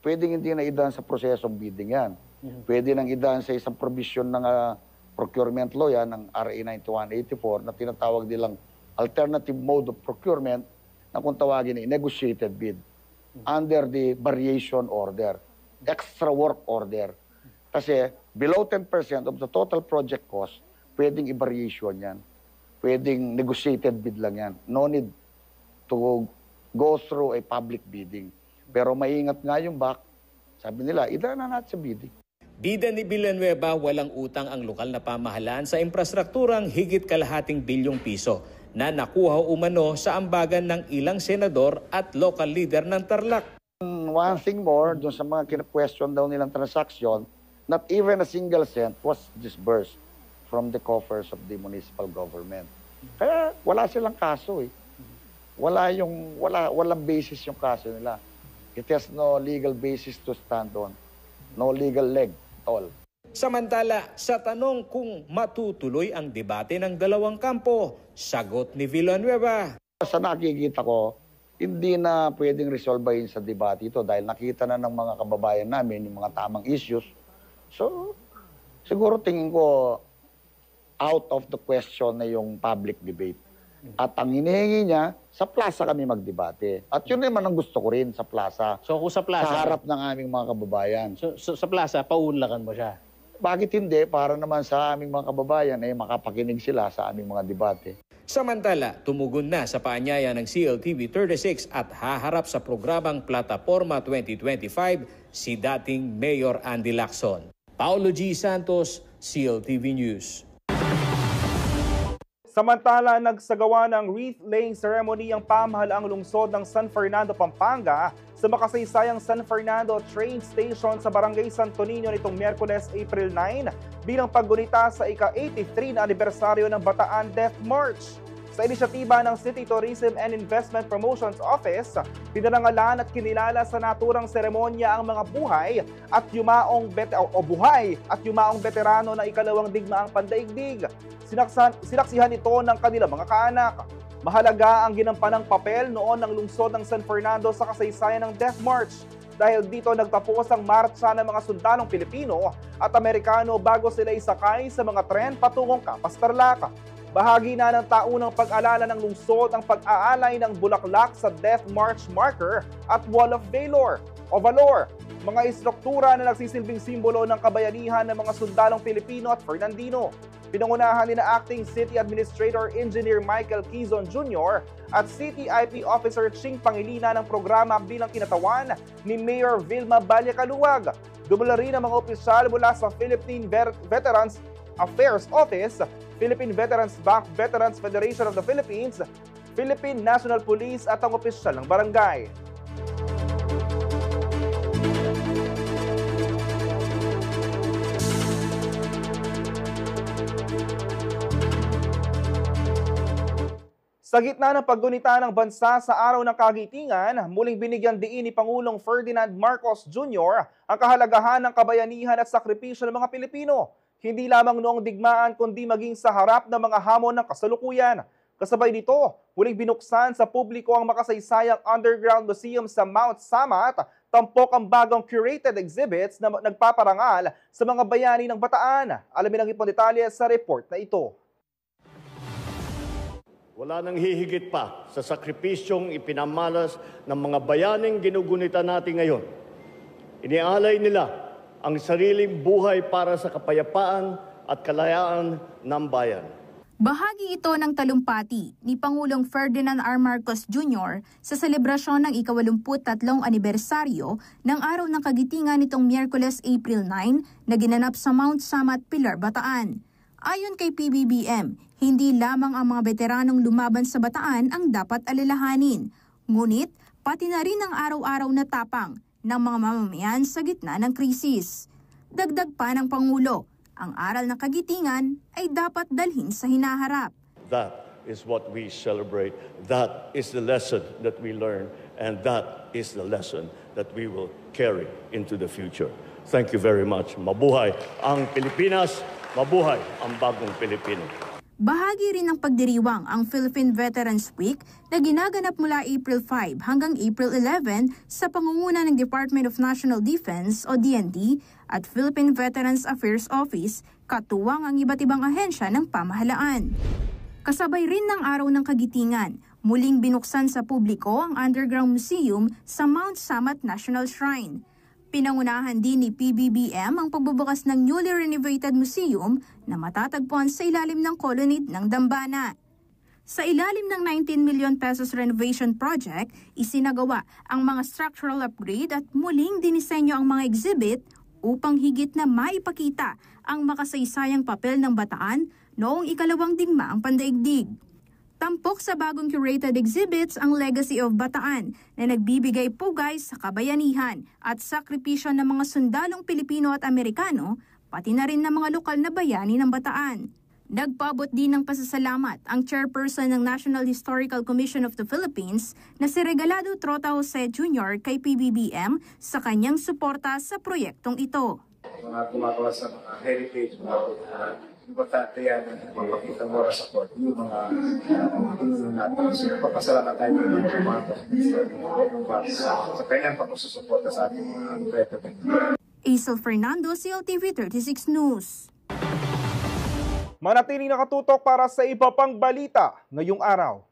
pwedeng hindi na idaan sa prosesong bidding yan. Pwede nang idaan sa isang provision ng procurement law yan, ng RA 9184, na tinatawag nilang alternative mode of procurement, na kung tawagin ay negotiated bid under the variation order, extra work order. Kasi below 10% of the total project cost, pwedeng i-variation yan. Pwedeng negotiated bid lang yan. No need to go through a public bidding. Pero maingat nga yung back, sabi nila, idaan na natin sa bidding. Bida ni Villanueva, walang utang ang lokal na pamahalaan sa infrastrukturang higit kalahating bilyong piso na nakuha umano sa ambagan ng ilang senador at local leader ng Tarlac. One thing more, dun sa mga kina-question daw nilang transaksyon, not even a single cent was disbursed from the coffers of the municipal government. Kaya wala silang kaso eh. Walang basis yung kaso nila. It has no legal basis to stand on. No legal leg at all. Samantala, sa tanong kung matutuloy ang debate ng dalawang kampo, sagot ni Villanueva. Sa nakikita ko, hindi na pwedeng resolbahin sa debate ito dahil nakita na ng mga kababayan namin yung mga tamang issues. So, siguro tingin ko out of the question na yung public debate. At ang hinihingi niya, sa plaza kami magdebate. At yun naman ang gusto ko rin sa plaza. So kung sa plaza, sa harap ng aming mga kababayan. So sa plaza, paunlakan mo siya? Bakit hindi? Para naman sa aming mga kababayan ay makapakinig sila sa aming mga debate. Samantala, tumugon na sa paanyaya ng CLTV 36 at haharap sa programang Plataforma 2025 si dating Mayor Andy Lacson. Paulo G. Santos, CLTV News. Samantala, nagsagawa ng wreath-laying ceremony ang pamahalaang lungsod ng San Fernando, Pampanga sa makasaysayang San Fernando Train Station sa Barangay Santo Niño nitong Miyerkules, April 9 bilang paggunita sa ika-83 na anibersaryo ng Bataan Death March. Sa inisyatiba ng City Tourism and Investment Promotions Office, pinarangalan at kinilala sa naturang seremonya ang mga buhay at yumaong veterano ng ikalawang digmaang pandaigdig. Sinaksihan ito ng kanilang mga kaanak. Mahalaga ang ginampanang papel noon ng lungsod ng San Fernando sa kasaysayan ng Death March dahil dito nagtapos ang marcha ng mga sundalong Pilipino at Amerikano bago sila isakay sa mga tren patungong Capas, Tarlac. Bahagi na ng taunang pag-alala ng lungsod ang pag-aalay ng bulaklak sa Death March marker at Wall of Valor o Valor, mga istruktura na nagsisilbing simbolo ng kabayanihan ng mga sundalong Pilipino at Fernandino. Pinangunahan ni na Acting City Administrator Engineer Michael Quizon Jr. at City IP Officer Ching Pangilina ng programa bilang kinatawan ni Mayor Vilma Balyacaluwag. Dumula rin ang mga opisyal mula sa Philippine Veterans Affairs Office, Philippine Veterans Bank, Veterans Federation of the Philippines, Philippine National Police at ang opisyal ng barangay. Sa gitna ng paggunita ng bansa sa Araw ng Kagitingan, muling binigyan diin ni Pangulong Ferdinand Marcos Jr. ang kahalagahan ng kabayanihan at sakripisyo ng mga Pilipino, hindi lamang noong digmaan kundi maging sa harap ng mga hamon ng kasalukuyan. Kasabay nito, muling binuksan sa publiko ang makasaysayang underground museum sa Mount Samat, tampok ang bagong curated exhibits na nagpaparangal sa mga bayani ng Bataan. Alamin ang ipong detalye sa report na ito. Wala nang hihigit pa sa sakripisyong ipinamalas ng mga bayaning ginugunita natin ngayon. Inialay nila ang sariling buhay para sa kapayapaan at kalayaan ng bayan. Bahagi ito ng talumpati ni Pangulong Ferdinand R. Marcos Jr. sa selebrasyon ng ika-83 anibersaryo ng Araw ng Kagitingan nitong Miyerkules, April 9 na ginanap sa Mount Samat, Pilar, Bataan. Ayon kay PBBM, hindi lamang ang mga veteranong lumaban sa Bataan ang dapat alalahanin, ngunit pati na rin ang araw-araw na tapang ng mga mamamayan sa gitna ng krisis. Dagdag pa ng Pangulo, ang aral ng kagitingan ay dapat dalhin sa hinaharap. That is what we celebrate. That is the lesson that we learn, and that is the lesson that we will carry into the future. Thank you very much. Mabuhay ang Pilipinas, mabuhay ang bagong Pilipino. Bahagi rin ng pagdiriwang ang Philippine Veterans Week na ginaganap mula April 5 hanggang April 11 sa pangunguna ng Department of National Defense o DND at Philippine Veterans Affairs Office, katuwang ang iba't ibang ahensya ng pamahalaan. Kasabay rin ng Araw ng Kagitingan, muling binuksan sa publiko ang Underground Museum sa Mount Samat National Shrine. Pinangunahan din ni PBBM ang pagbubukas ng newly renovated museum na matatagpuan sa ilalim ng colonnade ng Dambana. Sa ilalim ng 19 million pesos renovation project, isinagawa ang mga structural upgrade at muling dinisenyo ang mga exhibit upang higit na maipakita ang makasaysayang papel ng Bataan noong ikalawang digmaang pandaigdig. Tampok sa bagong curated exhibits ang Legacy of Bataan na nagbibigay pugay sa kabayanihan at sakripisyo ng mga sundalong Pilipino at Amerikano, pati na rin ng mga lokal na bayani ng Bataan. Nagpaabot din ng pasasalamat ang chairperson ng National Historical Commission of the Philippines na si Regalado Trota Jose Jr. kay PBBM sa kanyang suporta sa proyektong ito. Mga gumagawa sa mga heritage, importante yan na mapakita mo sa court yung mga tingin natin. So, papasalamat tayo ng mga sa kanyang pagsusuporta sa ating mga veteran. Aisel Fernando, CLTV 36 News. Manatiling nakatutok para sa iba pang balita ngayong araw.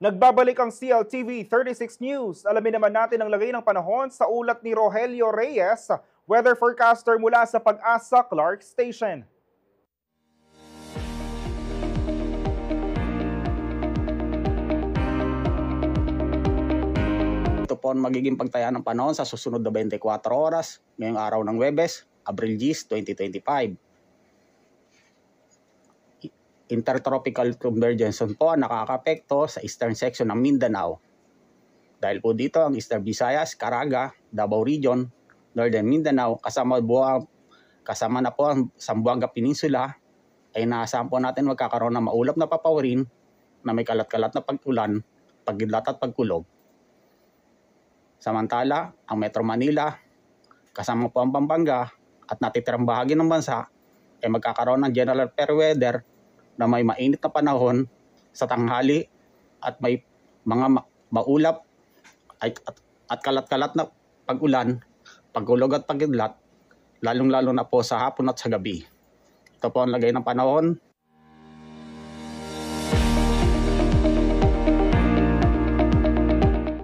Nagbabalik ang CLTV 36 News. Alamin naman natin ang lagay ng panahon sa ulat ni Rogelio Reyes, weather forecaster mula sa Pag-asa Clark Station. Ito po ang magiging pagtaya ng panahon sa susunod na 24 oras ngayong araw ng Huwebes, Abril 10, 2025. Intertropical convergence po ang nakakapekto sa eastern section ng Mindanao. Dahil po dito ang Eastern Visayas, Caraga, Davao Region, Northern Mindanao, kasama na po ang Zamboanga Peninsula, ay naasahan po natin magkakaroon ng maulap na papawirin na may kalat-kalat na pag-ulan, pagkidlat at pagkulog. Samantala, ang Metro Manila, kasama po ang Pampanga at natitirang bahagi ng bansa, ay magkakaroon ng general fair weather na may mainit na panahon sa tanghali at may mga maulap at kalat-kalat na pag-ulan, pagkulog at pagkidlat, lalong-lalo na po sa hapon at sa gabi. Ito po ang lagay ng panahon.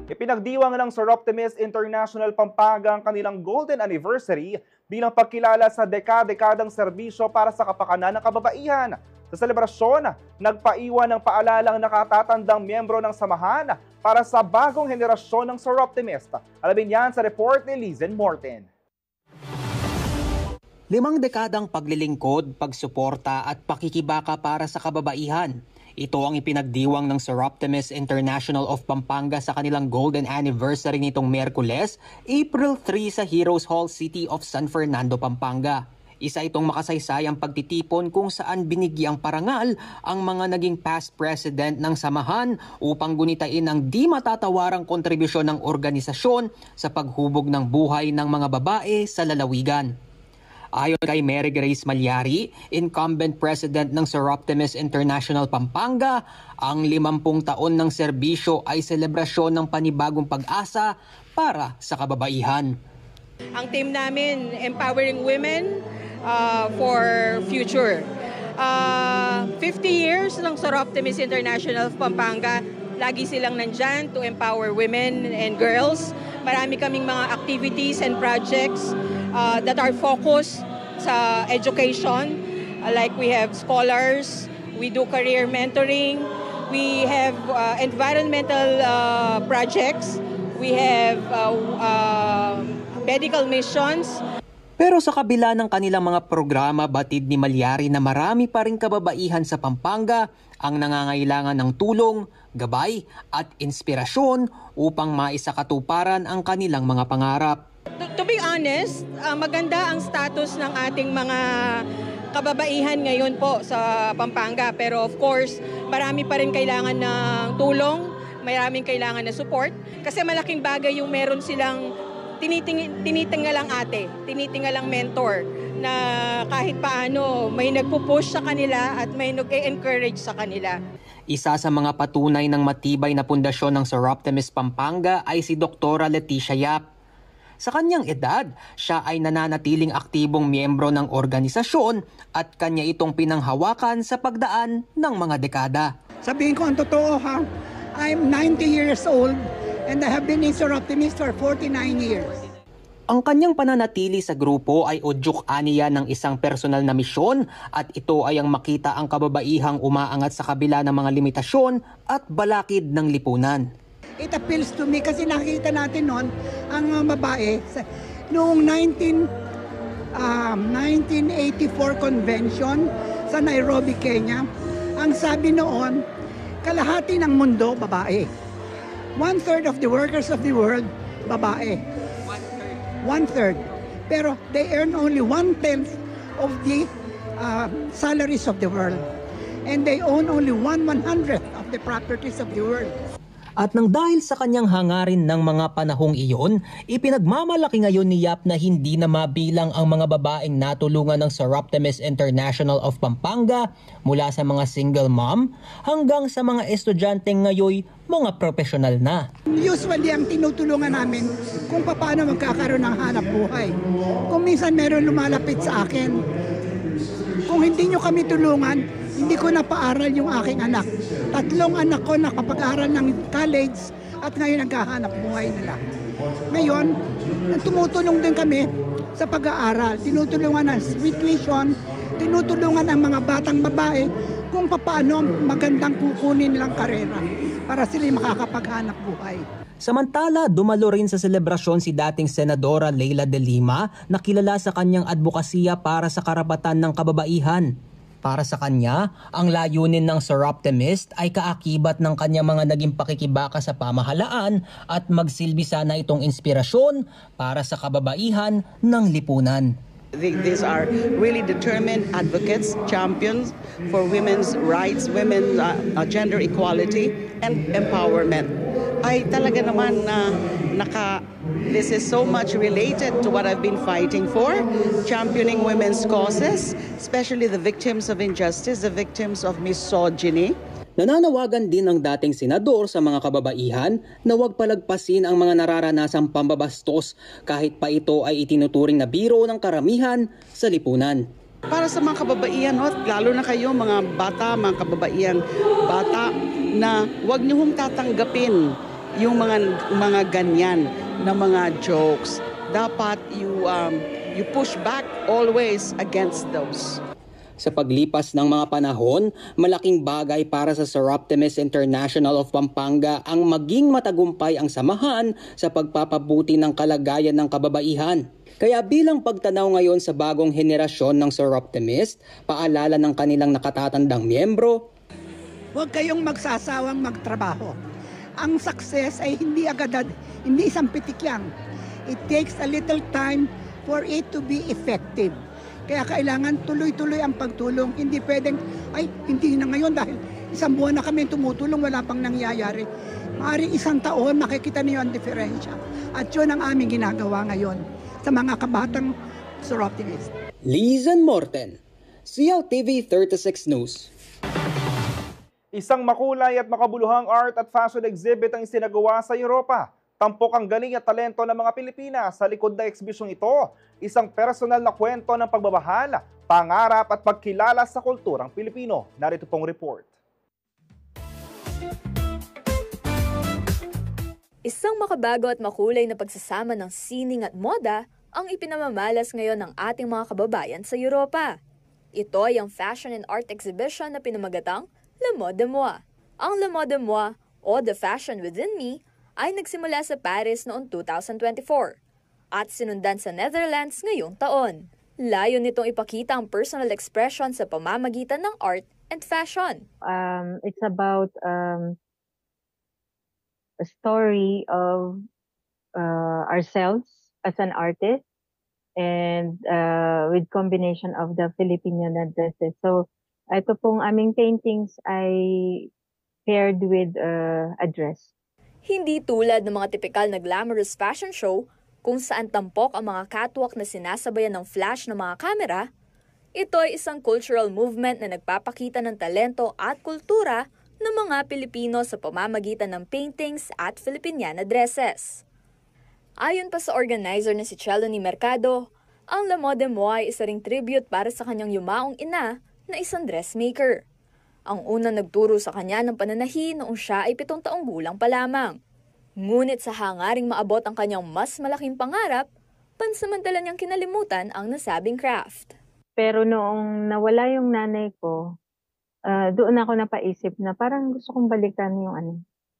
Ipinagdiwang ng Soroptimist International Pampanga ang kanilang golden anniversary bilang pagkilala sa dekadang serbisyo para sa kapakanan ng kababaihan. Sa selebrasyon, nagpaiwan ng paalalang nakatatandang miyembro ng samahan para sa bagong henerasyon ng Soroptimist. Alamin yan sa report ni Lizen Morten. 5 dekadang paglilingkod, pagsuporta at pakikibaka para sa kababaihan. Ito ang ipinagdiwang ng Soroptimist International of Pampanga sa kanilang golden anniversary nitong Miyerkules, April 3 sa Heroes Hall City of San Fernando, Pampanga. Isa itong makasaysayang pagtitipon kung saan binigyang parangal ang mga naging past president ng samahan upang gunitain ang di matatawarang kontribusyon ng organisasyon sa paghubog ng buhay ng mga babae sa lalawigan. Ayon kay Mary Grace Malyari, incumbent president ng Soroptimist International Pampanga, ang 50 taon ng serbisyo ay selebrasyon ng panibagong pag-asa para sa kababaihan. Ang team namin, empowering women for future. 50 years ng Soroptimist International Pampanga, lagi silang nandyan to empower women and girls. Marami kaming mga activities and projects that are focused sa education. Like we have scholars, we do career mentoring, we have environmental projects, we have medical missions. Pero sa kabila ng kanilang mga programa, batid ni Malyari na marami pa rin kababaihan sa Pampanga ang nangangailangan ng tulong, gabay at inspirasyon upang maisakatuparan ang kanilang mga pangarap. To be honest, maganda ang status ng ating mga kababaihan ngayon po sa Pampanga. Pero of course, marami pa rin kailangan ng tulong, maraming kailangan ng support. Kasi malaking bagay yung meron silang tinitingalang ate, tinitingalang mentor na kahit paano may nagpupush sa kanila at may nag-encourage sa kanila. Isa sa mga patunay ng matibay na pundasyon ng Soroptimist Pampanga ay si Dr. Leticia Yap. Sa kanyang edad, siya ay nananatiling aktibong miyembro ng organisasyon at kanya itong pinanghawakan sa pagdaan ng mga dekada. Sabihin ko ang totoo ha, I'm 90 years old and I have been in Soroptimist for 49 years. Ang kanyang pananatili sa grupo ay udyok aniya ng isang personal na misyon at ito ay ang makita ang kababaihang umaangat sa kabila ng mga limitasyon at balakid ng lipunan. It appeals to me kasi nakita natin noon ang mga babae noong 1984 convention sa Nairobi, Kenya. Ang sabi noon, kalahati ng mundo babae. 1/3 of the workers of the world babae. 1/3. Pero they earn only 1/10 of the salaries of the world. And they own only 1/100 of the properties of the world. At nang dahil sa kanyang hangarin ng mga panahong iyon, ipinagmamalaki ngayon ni Yap na hindi na mabilang ang mga babaeng natulungan ng Soroptimist International of Pampanga mula sa mga single mom hanggang sa mga estudyanteng ngayon mga profesional na. Usually ang tinutulungan namin kung paano magkakaroon ng hanap buhay. Kung minsan meron lumalapit sa akin, kung hindi nyo kami tulungan, Hindi ko napaaral yung aking anak. 3 anak ko nakapag-aral ng college at ngayon naghahanap buhay nila. Ngayon, tumutulong din kami sa pag-aaral. Tinutulungan ng sweet tuition, tinutulungan ang mga batang babae kung paano magandang kukunin nilang karera para sila makakapaghanap buhay. Samantala, dumalo rin sa selebrasyon si dating Senadora Leila de Lima na kilala sa kanyang advokasya para sa karapatan ng kababaihan. Para sa kanya, ang layunin ng Soroptimist ay kaakibat ng kanyang mga naging pakikibaka sa pamahalaan at magsilbi sana itong inspirasyon para sa kababaihan ng lipunan. These are really determined advocates, champions for women's rights, women's gender equality and empowerment. Ay talaga naman this is so much related to what I've been fighting for, championing women's causes, especially the victims of injustice, the victims of misogyny. Nananawagan din ng dating senador sa mga kababaihan na huwag palagpasin ang mga nararanasang pambabastos kahit pa ito ay itinuturing na biro ng karamihan sa lipunan. Para sa mga kababaihan, lalo na kayo mga bata, mga kababaihang bata, na huwag niyo hong tatanggapin yung mga ganyan na mga jokes. Dapat you push back always against those. Sa paglipas ng mga panahon, malaking bagay para sa Soroptimist International of Pampanga ang maging matagumpay ang samahan sa pagpapabuti ng kalagayan ng kababaihan. Kaya bilang pagtanaw ngayon sa bagong henerasyon ng Soroptimist, paalala ng kanilang nakatatandang miyembro, huwag kayong magsasawang magtrabaho. Ang success ay hindi isang pitik yan. It takes a little time for it to be effective. Kaya kailangan tuloy-tuloy ang pagtulong. Hindi pwedeng, hindi na ngayon dahil 1 buwan na kami tumutulong, wala pang nangyayari. Maaaring 1 taon, makikita niyo ang diferensya. At yun ang aming ginagawa ngayon sa mga kabatang Soroptimist. Lizan Morten, CLTV 36 News. Isang makulay at makabuluhang art at fashion exhibit ang isinagawa sa Europa. Tampok ang galing at talento ng mga Pilipinas sa likod na eksbisyong ito. Isang personal na kwento ng pagbabahala, pangarap at pagkilala sa kulturang Pilipino. Narito pong report. Isang makabago at makulay na pagsasama ng sining at moda ang ipinamamalas ngayon ng ating mga kababayan sa Europa. Ito ay ang fashion and art exhibition na pinamagatang Le Mode de Moi. Ang Le Mode de Moi o The Fashion Within Me ay nagsimula sa Paris noong 2024 at sinundan sa Netherlands ngayong taon. Layo nitong ipakita ang personal expression sa pamamagitan ng art and fashion. It's about a story of ourselves as an artist and with combination of the Filipino dresses. So ito pong aming paintings ay paired with a dress. Hindi tulad ng mga tipikal na glamorous fashion show kung saan tampok ang mga catwalk na sinasabayan ng flash ng mga kamera, ito ay isang cultural movement na nagpapakita ng talento at kultura ng mga Pilipino sa pamamagitan ng paintings at Filipiniana dresses. Ayon pa sa organizer na si Chelony Mercado, ang Le Mode de Moi ay isa ring tribute para sa kanyang yumaong ina na isang dressmaker. Ang unang nagturo sa kanya ng pananahi noong siya ay 7 taong gulang pa lamang. Ngunit sa hangaring maabot ang kanyang mas malaking pangarap, pansamantala niyang kinalimutan ang nasabing craft. Pero noong nawala yung nanay ko, doon ako napaisip na parang gusto kong balikan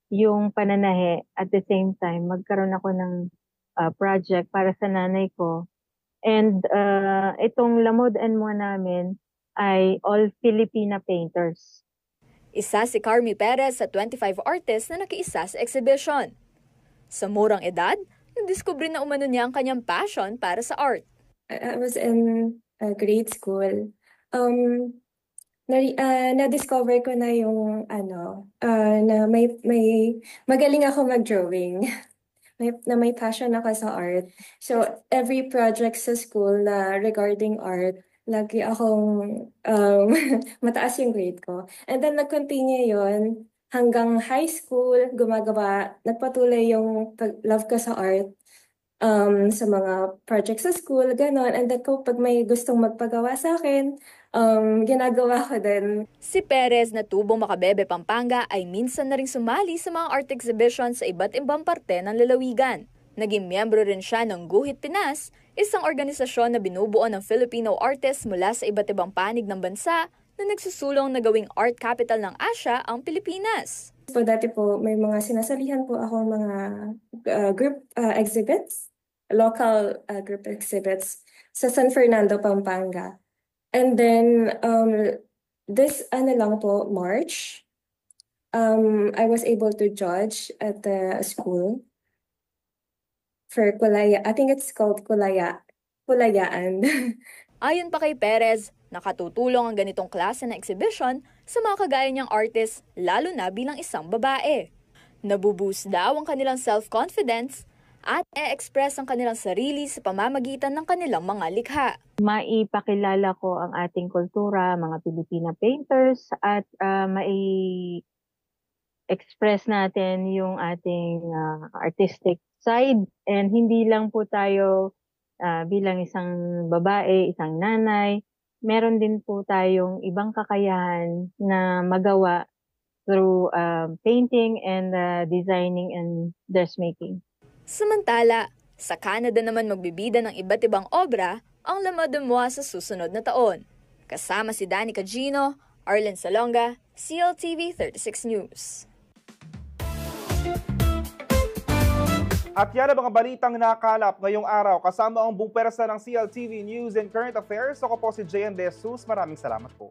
yung pananahi. At the same time, magkaroon ako ng project para sa nanay ko. And itong La Mode de Moi namin ay all Filipina painters. Isa si Carmi Perez sa 25 artists na nakiisa sa exhibition. Sa murang edad, nadiskubre na umano niya ang kanyang passion para sa art. I was in grade school. Na-discover ko na yung na may magaling ako mag-drawing. May passion ako sa art. So every project sa school na regarding art, lagi akong mataas yung grade ko. And then nag-continue yun hanggang high school, nagpatuloy yung love ko sa art. sa mga projects sa school, ganon. And then pag may gustong magpagawa sa akin, ginagawa ko din. Si Perez na tubong Makabebe, Pampanga ay minsan na ring sumali sa mga art exhibition sa iba't ibang parte ng lalawigan. Naging miyembro rin siya ng Guhit Pinas, isang organisasyon na binubuo ng Filipino artists mula sa iba't ibang panig ng bansa na nagsusulong na gawing art capital ng Asia ang Pilipinas. Dati po may mga sinasalihan po ako mga group exhibits, local group exhibits sa San Fernando, Pampanga. And then this lang po, March, I was able to judge at the school for Kulaya. I think it's called Kulayaan. Ayon pa kay Perez, nakatutulong ang ganitong klase na exhibition sa mga kagaya niyang artist, lalo na bilang isang babae. Nabuboost daw ang kanilang self-confidence at e-express ang kanilang sarili sa pamamagitan ng kanilang mga likha. Maipakilala ko ang ating kultura, mga Pilipina painters, at mai-express natin yung ating artistic side. And hindi lang po tayo bilang isang babae, isang nanay, meron din po tayong ibang kakayahan na magawa through painting and designing and dressmaking. Samantala, sa Canada naman magbibida ng iba't ibang obra ang La Mode de Moi sa susunod na taon. Kasama si Danny Cagino, Arlen Salonga, CLTV 36 News. At yan ang mga balitang nakalap ngayong araw kasama ang buong pwersa ng CLTV News and Current Affairs. Ako po si JM De Jesus. Maraming salamat po.